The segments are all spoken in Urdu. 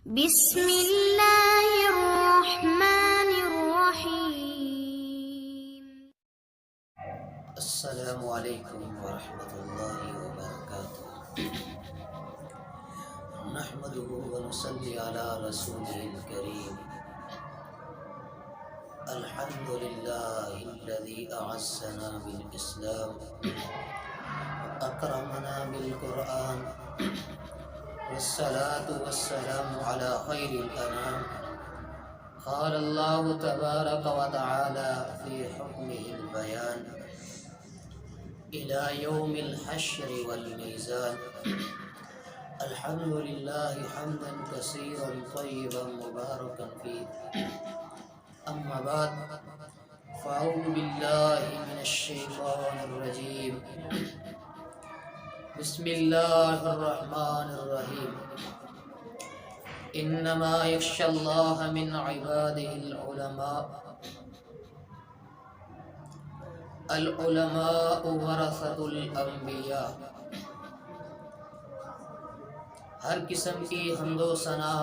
بسم اللہ الرحمن الرحیم۔ السلام علیکم ورحمۃ اللہ وبرکاتہ۔ نحمده ونصلی علی رسوله الکریم۔ الحمد للہ الذی اعزنا بالاسلام واکرمنا بالقرآن والصلاة والسلام على خیر الانام۔ قال اللہ تبارک وتعالی فی حکمہ البیان إلى يوم الحشر والميزان۔ الحمد لله حمدا كثيرا طيبا مباركا فيه، أما بعد فأعوذ بالله من الشيطان الرجيم، بسم الله الرحمن الرحيم۔ إنما يخشى الله من عباده العلماء، العلماء ورثۃ الانبیاء۔ ہر قسم کی حمد و ثنا،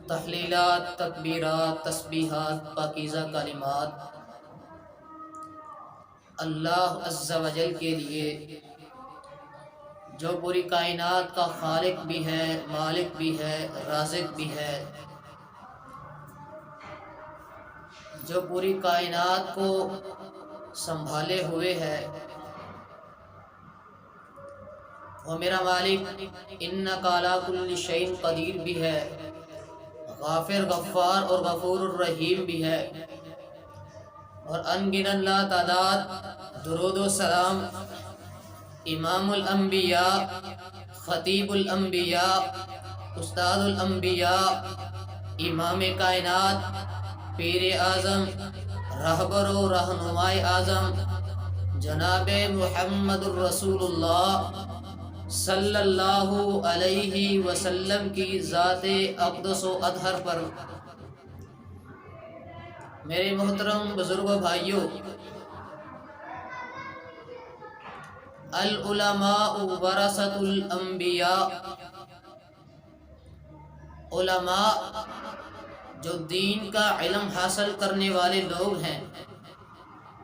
تحلیلات، تکبیرات، تسبیحات، پاکیزہ کلمات اللہ عز و جل کے لیے، جو پوری کائنات کا خالق بھی ہے، مالک بھی ہے، رازق بھی ہے، جو پوری کائنات کو سنبھالے ہوئے ہے۔ وہ میرا مالک انک علی کل شیء قدیر بھی ہے، غافر، غفار اور غفور الرحیم بھی ہے۔ اور انگنت لا تعداد درود و سلام امام الانبیاء، خطیب الانبیاء، استاد الانبیاء، امام کائنات، پیر اعظم، رہبر و رہنمائے اعظم جناب محمد الرسول اللہ صلی اللہ علیہ وسلم کی ذات اقدس و اطہر پر۔ میرے محترم بزرگوں، بھائیوں، العلماء ورثۃ الانبیاء، علماء جو دین کا علم حاصل کرنے والے لوگ ہیں،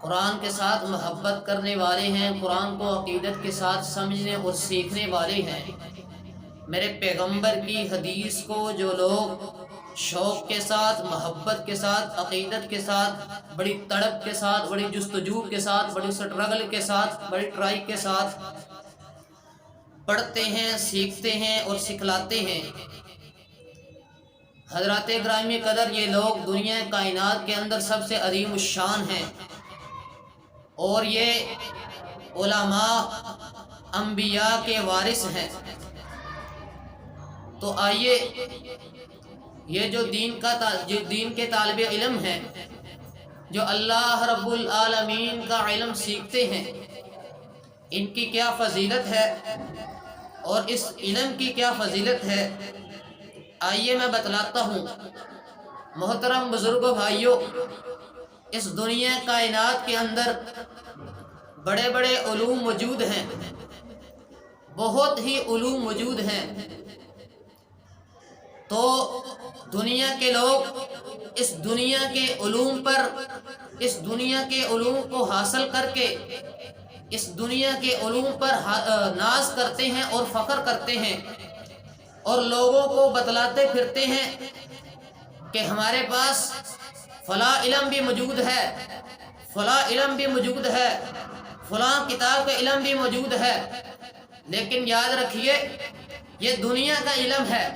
قرآن کے ساتھ محبت کرنے والے ہیں، قرآن کو عقیدت کے ساتھ سمجھنے اور سیکھنے والے ہیں۔ میرے پیغمبر کی حدیث کو جو لوگ شوق کے ساتھ، محبت کے ساتھ، عقیدت کے ساتھ، بڑی تڑپ کے ساتھ، بڑی جستجو کے ساتھ، بڑی سٹرگل کے ساتھ، بڑی ٹرائی کے ساتھ پڑھتے ہیں، سیکھتے ہیں اور سکھلاتے ہیں، حضرات گرامی قدر، یہ لوگ دنیا کائنات کے اندر سب سے عظیم الشان ہیں۔ اور یہ علماء انبیاء کے وارث ہیں۔ تو آئیے، یہ جو دین کے طالب علم ہیں، جو اللہ رب العالمین کا علم سیکھتے ہیں، ان کی کیا فضیلت ہے اور اس علم کی کیا فضیلت ہے، آئیے میں بتلاتا ہوں۔ محترم بزرگوں، بھائیوں، اس دنیا کائنات کے اندر بڑے بڑے علوم موجود ہیں، بہت ہی علوم موجود ہیں۔ تو دنیا کے لوگ اس دنیا کے علوم پر، اس دنیا کے علوم کو حاصل کر کے، اس دنیا کے علوم پر ناز کرتے ہیں اور فخر کرتے ہیں، اور لوگوں کو بتلاتے پھرتے ہیں کہ ہمارے پاس فلاں علم بھی موجود ہے، فلاں علم بھی موجود ہے، فلاں کتاب کا علم بھی موجود ہے۔ لیکن یاد رکھیے، یہ دنیا کا علم ہے،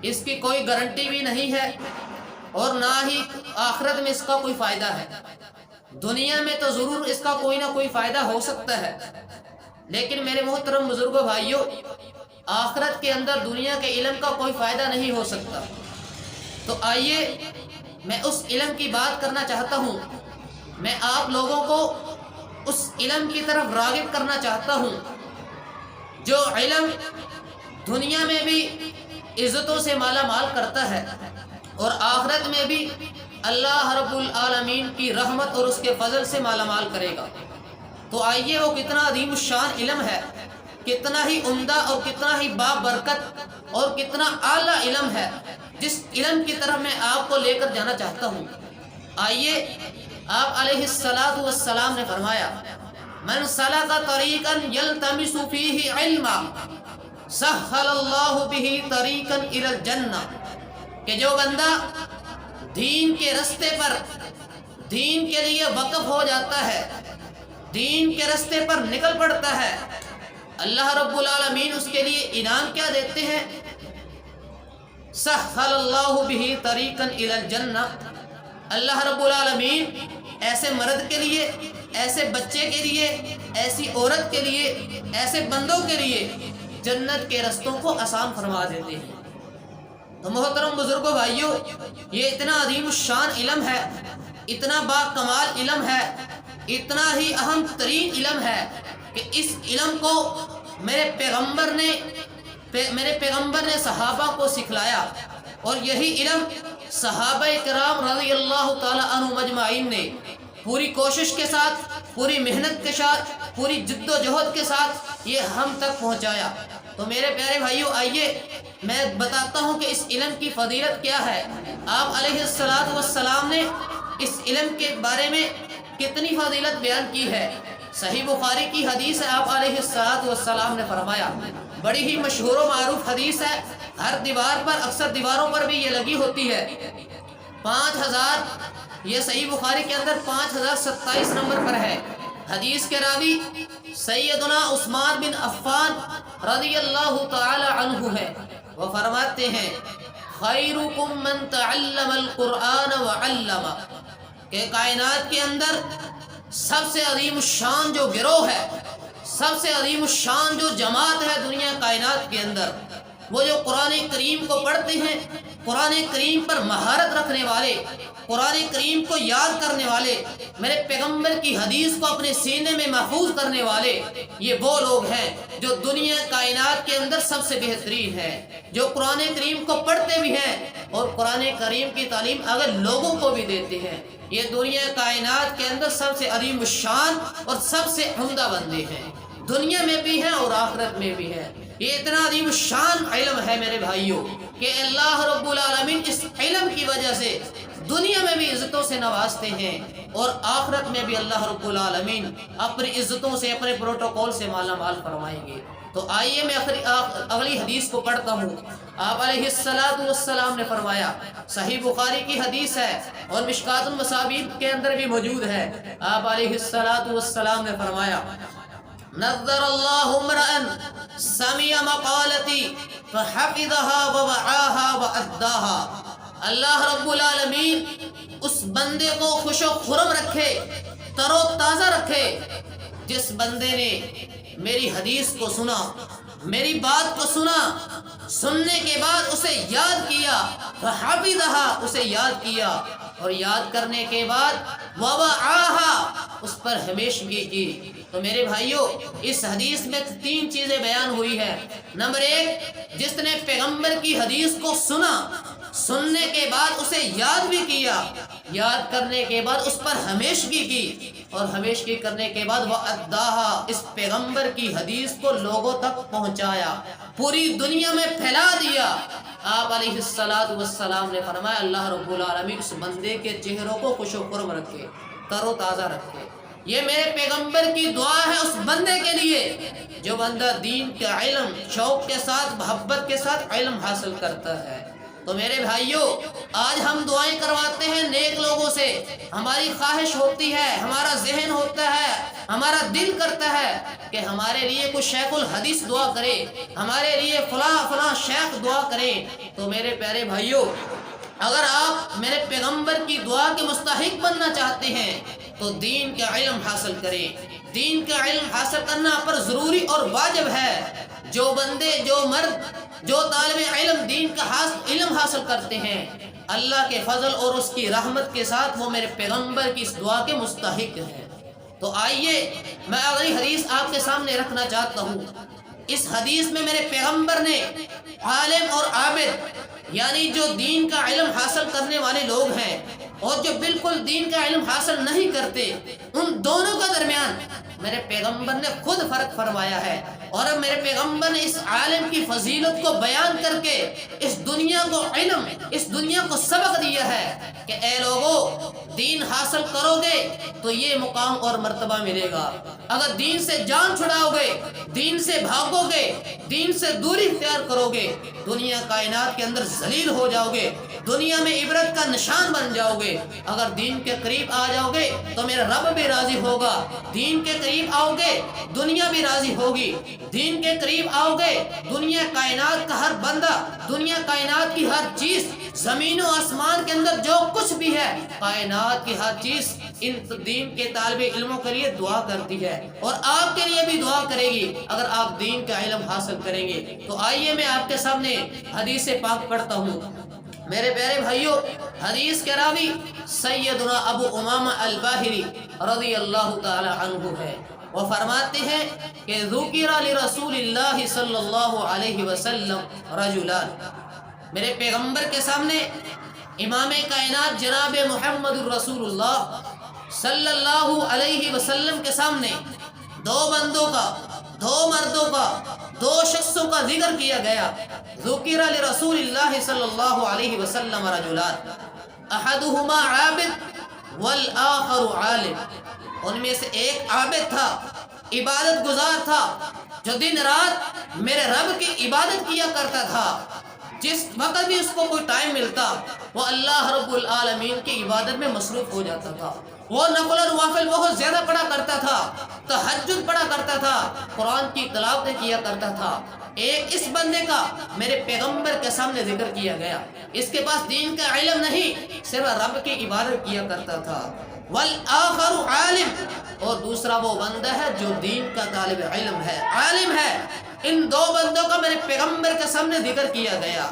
اس کی کوئی گارنٹی بھی نہیں ہے، اور نہ ہی آخرت میں اس کا کوئی فائدہ ہے۔ دنیا میں تو ضرور اس کا کوئی نہ کوئی فائدہ ہو سکتا ہے، لیکن میرے محترم بزرگوں، بھائیوں، آخرت کے اندر دنیا کے علم کا کوئی فائدہ نہیں ہو سکتا۔ تو آئیے، میں اس علم کی بات کرنا چاہتا ہوں، میں آپ لوگوں کو اس علم کی طرف راغب کرنا چاہتا ہوں، جو علم دنیا میں بھی عزتوں سے مالا مال کرتا ہے، اور آخرت میں بھی اللہ رب العالمین کی رحمت اور اس کے فضل سے مالا مال کرے گا۔ تو آئیے، وہ کتنا عظیم الشان علم ہے کتنا ہی عمدہ اور کتنا ہی بابرکت اور کتنا اعلیٰ علم ہے، جس علم کی طرف میں آپ کو لے کر جانا چاہتا ہوں۔ آئیے، آپ علیہ السلام نے فرمایا، من سلک طریقا یلتمس فیہ علما سہل اللہ بہ طریقا الی الجنہ، کہ جو بندہ دین کے رستے پر دین کے لیے وقف ہو جاتا ہے، دین کے رستے پر نکل پڑتا ہے، اللہ رب العالمین اس کے لیے انعام کیا دیتے ہیں؟ سہل اللہ بہ طریقا الی الجنہ، اللہ رب العالمین ایسے مرد کے لیے، ایسے بچے کے لیے، ایسی عورت کے لیے، ایسے بندوں کے لیے جنت کے رستوں کو آسان فرما دیتے ہیں۔ تو محترم بزرگوں، بھائیوں، یہ اتنا عظیم الشان علم ہے، اتنا با کمال علم ہے، اتنا ہی اہم ترین علم ہے کہ اس علم کو میرے پیغمبر نے صحابہ کو سکھلایا، اور یہی علم صحابہ کرام رضی اللہ تعالی عنہ مجمعین نے پوری کوشش کے ساتھ، پوری محنت کے ساتھ، پوری جد و جہد کے ساتھ یہ ہم تک پہنچایا۔ تو میرے پیارے بھائیوں، آئیے میں بتاتا ہوں کہ اس علم کی فضیلت کیا ہے۔ آپ علیہ السلام نے اس علم کے بارے میں کتنی فضیلت بیان کی ہے۔ صحیح بخاری کی حدیث ہے، آپ علیہ السلام نے فرمایا، بڑی ہی مشہور و معروف حدیث ہے، ہر دیوار پر، اکثر دیواروں پر بھی یہ لگی ہوتی ہے، 5000، یہ صحیح بخاری کے اندر 5027 نمبر پر ہے۔ حدیث کے راوی سیدنا عثمان بن عفان رضی اللہ تعالی عنہ ہے، وہ فرماتے ہیں، خیرکم من تعلم القرآن وعلم، کہ کائنات کے اندر سب سے عظیم الشان جو گروہ ہے، سب سے عظیم الشان جو جماعت ہے دنیا کائنات کے اندر، وہ جو قرآن کریم کو پڑھتے ہیں، قرآن کریم پر مہارت رکھنے والے، قرآن کریم کو یاد کرنے والے، میرے پیغمبر کی حدیث کو اپنے سینے میں محفوظ کرنے والے، یہ وہ لوگ ہیں جو دنیا کائنات کے اندر سب سے بہترین ہیں، جو قرآن کریم کو پڑھتے بھی ہیں اور قرآن کریم کی تعلیم اگر لوگوں کو بھی دیتے ہیں۔ یہ دنیا کائنات کے اندر سب سے عظیم الشان اور سب سے عمدہ بندے ہیں، دنیا میں بھی ہیں اور آخرت میں بھی ہیں۔ یہ اتنا عظیم الشان علم ہے میرے بھائیوں کہ اللہ رب العالمین اس علم کی وجہ سے دنیا میں بھی عزتوں سے نوازتے ہیں، اور آخرت میں بھی اللہ رب العالمین اپنی عزتوں سے، اپنے پروٹوکول سے مالا مال فرمائیں گے۔ تو آئیے میں اگلی حدیث کو پڑھتا ہوں۔ آپ علیہ السلام نے فرمایا، صحیح بخاری کی حدیث ہے اور مشکات المصابیح کے اندر بھی موجود ہے، آپ علیہ السلام نے فرمایا، نظر اللہ امرأ سمع مقالتی فحفظها ووعاها وأداها، اللہ رب العالمین اس بندے کو خوش و خرم رکھے، تر و تازہ رکھے، جس بندے نے میری حدیث کو سنا، میری بات کو سنا، سننے کے بعد اسے یاد کیا، فحفظها، اسے یاد کیا، اور یاد کرنے کے بعد ووعاها، اس پر ہمیشگی کی۔ تو میرے بھائیوں، اس حدیث میں 3 چیزیں بیان ہوئی ہیں۔ نمبر 1، جس نے پیغمبر کی حدیث کو سنا، سننے کے بعد اسے یاد بھی کیا، یاد کرنے کے بعد اس پر ہمیشگی کی، اور ہمیشگی کرنے کے بعد وہ اداہا، اس پیغمبر کی حدیث کو لوگوں تک پہنچایا، پوری دنیا میں پھیلا دیا۔ آپ علیہ السلام نے فرمایا، اللہ رب العالمین اس بندے کے چہروں کو خوش و خرم رکھے، تر و تازہ رکھے۔ یہ میرے پیغمبر کی دعا ہے اس بندے کے لیے جو بندہ دین کا علم شوق کے ساتھ، محبت کے ساتھ علم حاصل کرتا ہے۔ تو میرے بھائیوں، آج ہم دعائیں کرواتے ہیں نیک لوگوں سے، ہماری خواہش ہوتی ہے، ہمارا ذہن ہوتا ہے، ہمارا دل کرتا ہے کہ ہمارے لیے کوئی شیخ الحدیث دعا کرے، ہمارے لیے فلاں شیخ دعا کرے۔ تو میرے پیارے بھائیوں، اگر آپ میرے پیغمبر کی دعا کے مستحق بننا چاہتے ہیں تو دین کا علم حاصل کریں۔ دین کا علم حاصل کرنا پر ضروری اور واجب ہے۔ جو بندے، جو مرد، جو طالب علم دین کا علم حاصل کرتے ہیں، اللہ کے فضل اور اس کی رحمت کے ساتھ وہ میرے پیغمبر کی اس دعا کے مستحق ہیں۔ تو آئیے میں اگلی حدیث آپ کے سامنے رکھنا چاہتا ہوں۔ اس حدیث میں میرے پیغمبر نے عالم اور عابد، یعنی جو دین کا علم حاصل کرنے والے لوگ ہیں اور جو بالکل دین کا علم حاصل نہیں کرتے، ان دونوں کا درمیان میرے پیغمبر نے خود فرق فرمایا ہے، اور اب میرے پیغمبر نے اس عالم کی فضیلت کو بیان کر کے اس دنیا کو علم، اس دنیا کو سبق دیا ہے کہ اے لوگو، دین حاصل کرو گے تو یہ مقام اور مرتبہ ملے گا، اگر دین سے جان چھڑاؤ گے، دین سے بھاگو گے، دین سے دوری اختیار کرو گے، دنیا کائنات کے اندر ذلیل ہو جاؤ گے، دنیا میں عبرت کا نشان بن جاؤ گے۔ اگر دین کے قریب آ جاؤ گے تو میرا رب بھی راضی ہوگا، دین کے قریب آؤ گے دنیا بھی راضی ہوگی، دین کے قریب آؤ گے دنیا کائنات کا ہر بندہ، دنیا کائنات کی ہر چیز، زمین و آسمان کے اندر جو کچھ بھی ہے، کائنات کی ہر چیز ان دین کے طالب علموں کے لیے دعا کرتی ہے، اور آپ کے لیے بھی دعا کرے گی اگر آپ دین کا علم حاصل کریں گے۔ تو آئیے میں آپ کے سامنے حدیث پاک پڑھتا ہوں۔ میرے پیارے بھائیوں، حدیث کے راوی سیدنا ابو امامہ الباہلی رضی اللہ تعالی عنہ ہے، وہ فرماتے ہیں کہ ذکر لرسول اللہ صلی اللہ علیہ وسلم رجلان، میرے پیغمبر کے سامنے امام کائنات جناب محمد الرسول اللہ صلی اللہ علیہ وسلم کے سامنے دو بندوں کا، دو مردوں کا، دو شخصوں کا ذکر کیا گیا۔ ذکر لرسول اللہ صلی اللہ علیہ وسلم رجلان احدہما عابد والآخر عالم، ان میں سے ایک عابد تھا، عبادت گزار تھا، جو دن رات میرے رب کی عبادت کیا کرتا تھا، جس وقت بھی اس کو کوئی ٹائم ملتا وہ اللہ رب العالمین کی عبادت میں مصروف ہو جاتا تھا، وہ نفل و نوافل بہت زیادہ پڑھا کرتا تھا، تہجد پڑھا کرتا تھا، قرآن کی تلاوت کیا کرتا تھا۔ ایک اس بندے کا میرے پیغمبر کے سامنے ذکر کیا گیا، اس کے پاس دین کا علم نہیں، صرف رب کی عبادت کیا کرتا تھا۔ والآخر عالم، اور دوسرا وہ بندہ ہے جو دین کا طالب علم ہے، عالم ہے۔ ان دو بندوں کا میرے پیغمبر کے سامنے ذکر کیا گیا۔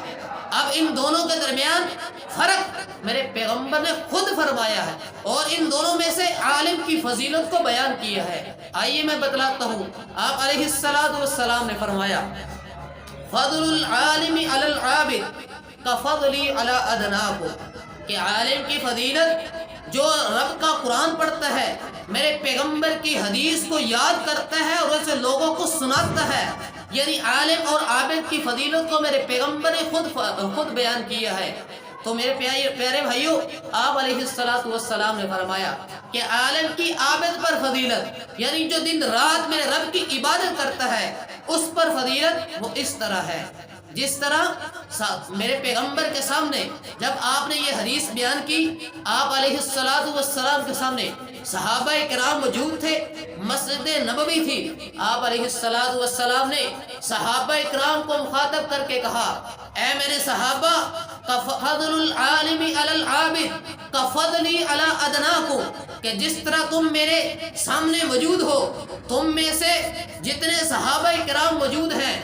اب ان دونوں کے درمیان فرق میرے پیغمبر نے خود فرمایا ہے، اور ان دونوں میں سے عالم کی فضیلت کو بیان کیا ہے۔ آئیے میں بتلاتا ہوں۔ آپ علیہ السلام نے فرمایا فضل العالم علی العابد کفضلی علی ادناکم، کہ عالم کی فضیلت جو رب کا قرآن پڑھتا ہے، میرے پیغمبر کی حدیث کو یاد کرتا ہے اور اسے لوگوں کو سناتا ہے، یعنی عالم اور عابد کی فضیلت کو میرے پیغمبر نے خود بیان کیا ہے۔ تو میرے پیارے بھائیوں، آپ علیہ السلام نے فرمایا کہ عالم کی عابد پر فضیلت، یعنی جو دن رات میرے رب کی عبادت کرتا ہے، اس پر فضیلت وہ اس طرح ہے جس طرح میرے پیغمبر کے سامنے جب آپ نے یہ حدیث بیان کی، آپ علیہ السلام کے سامنے صحابہ کرام موجود تھے، مسجد نبوی تھی، آپ علیہ السلام نے صحابہ کرام کو مخاطب کر کے کہا، اے میرے صحابہ، فضل العالم علی العابد کفضلی علی ادناکم، کہ جس طرح تم میرے سامنے موجود ہو، تم میں سے جتنے صحابہ کرام موجود ہیں،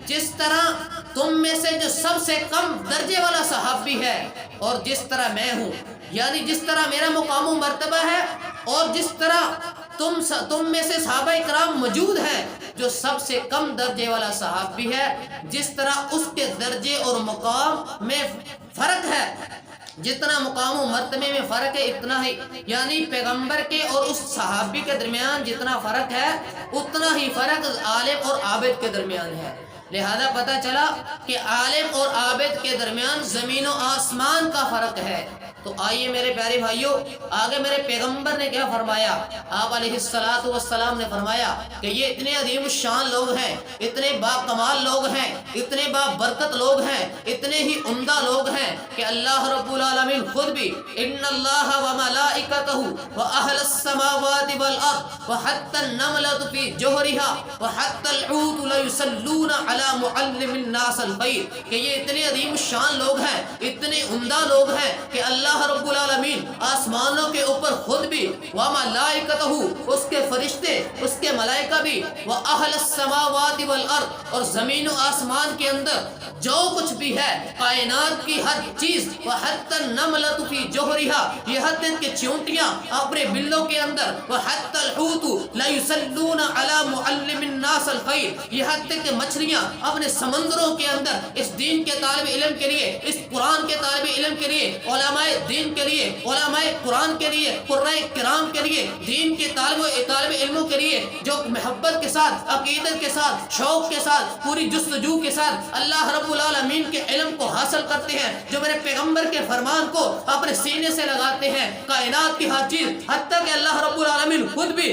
جس طرح تم میں سے جو سب سے کم درجے والا صحابی ہے، اور جس طرح میں ہوں، یعنی جس طرح میرا مقام و مرتبہ ہے، اور جس طرح تم میں سے صحابہ کرام موجود ہیں جو سب سے کم درجے والا صحابی ہے، جس طرح اس کے درجے اور مقام میں فرق ہے، جتنا مقام و مرتبے میں فرق ہے اتنا ہی، یعنی پیغمبر کے اور اس صحابی کے درمیان جتنا فرق ہے اتنا ہی فرق عالم اور عابد کے درمیان ہے۔ لہذا پتہ چلا کہ عالم اور عابد کے درمیان زمین و آسمان کا فرق ہے۔ تو آئیے میرے پیارے بھائیوں، آگے میرے پیغمبر نے کیا فرمایا؟ آپ علیہ السلام نے فرمایا کہ یہ اتنے عظیم الشان لوگ ہیں، اتنے با کمال لوگ ہیں، اتنے با برکت لوگ ہیں، اتنے ہی عمدہ لوگ ہیں کہ اللہ رب العالمین خود بھی ان اللہ وملائکتہ واہل السماوات والارض وحتى النملة في جوہرها وحتى الحوت ليصلون على معلم الناس الخیر، کہ یہ اتنے عظیم الشان لوگ ہیں، اتنے عمدہ لوگ ہیں کہ اللہ رب العالمین آسمانوں کے اوپر خود بھی، وملائکتہ اس کے فرشتے، اس کے ملائکہ بھی، واہل السماوات والارض اور زمین و آسمان کے اندر جو کچھ بھی ہے کائنات کی ہر چیز وحتی النملۃ فی جوہرہا یہاں تک کہ چیونٹیاں اپنے بلوں کے اندر وحتی الحوت لا یصلون علی معلم الناس الخیر یہاں تک کہ مچھلیاں اپنے سمندروں کے اندر اس دین کے طالب علم کے لیے اس قرآن کے طالب علم کے لیے علماء دین کے لیے علماء قرآن کے لیے قرآن کرام کے لیے دین کے طالب علموں کے لیے جو محبت کے ساتھ عقیدت کے ساتھ شوق کے ساتھ پوری جستجو کے ساتھ اللہ رب العالمین کے علم کو حاصل کرتے ہیں جو میرے پیغمبر کے فرمان کو اپنے سینے سے لگاتے ہیں کائنات کی ہر چیز حتیٰ کہ اللہ رب العالمین خود بھی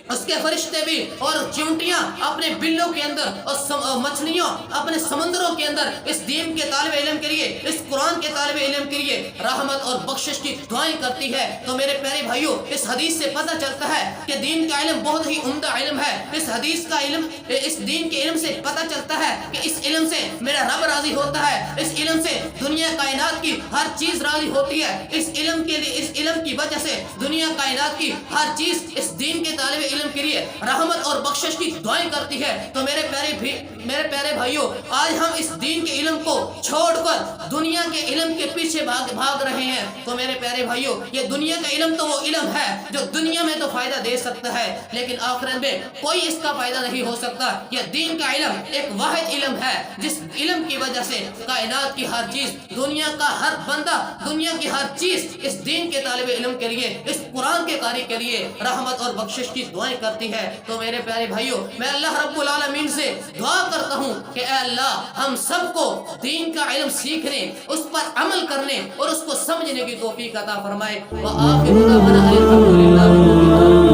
اس کے فرشتے بھی اور چیونٹیاں اپنے بلوں کے اندر اور مچھلیاں اپنے سمندروں کے اندر اس دین کے طالب علم کے لیے اس قرآن کے طالب علم کے لیے رحمت اور بخشش کی دعائیں کرتی ہے تو میرے پیارے بھائیوں اس حدیث سے پتہ چلتا ہے کہ دین کا علم بہت ہی عمدہ علم ہے اس حدیث کا علم اس دین کے علم سے پتہ چلتا ہے کہ اس علم سے میرا رب راضی ہوتا ہے اس علم سے دنیا کائنات کی ہر چیز راضی ہوتی ہے اس علم کے لیے اس علم کی وجہ سے دنیا کائنات کی ہر چیز اس دین کے طالب علم کے لیے رحمت اور بخشش کی دعائیں کرتی ہے تو میرے پیارے بھائیوں آج ہم اس دین کے علم کو چھوڑ کر دنیا کے علم کے پیچھے بھاگ رہے ہیں تو میرے پیارے بھائیوں یہ دنیا کا علم تو وہ علم ہے جو دنیا میں تو فائدہ دے سکتا ہے لیکن آخرت میں کوئی اس کا فائدہ نہیں ہو سکتا یہ دین کا علم ایک واحد علم ہے جس علم کی وجہ سے کائنات کی ہر چیز دنیا کا ہر بندہ دنیا کی ہر چیز اس دین کے طالب علم کے لیے اس قرآن کے قاری کے لیے رحمت اور بخشش کی دعائیں کرتی ہے تو میرے پیارے بھائیوں میں اللہ رب العالمین سے دعا کرتا ہوں کہ اے اللہ ہم سب کو دین کا علم سیکھنے اس پر عمل کرنے اور اس کو سمجھنے کی توفیق عطا فرمائے وآخر دعوانا الحمدللہ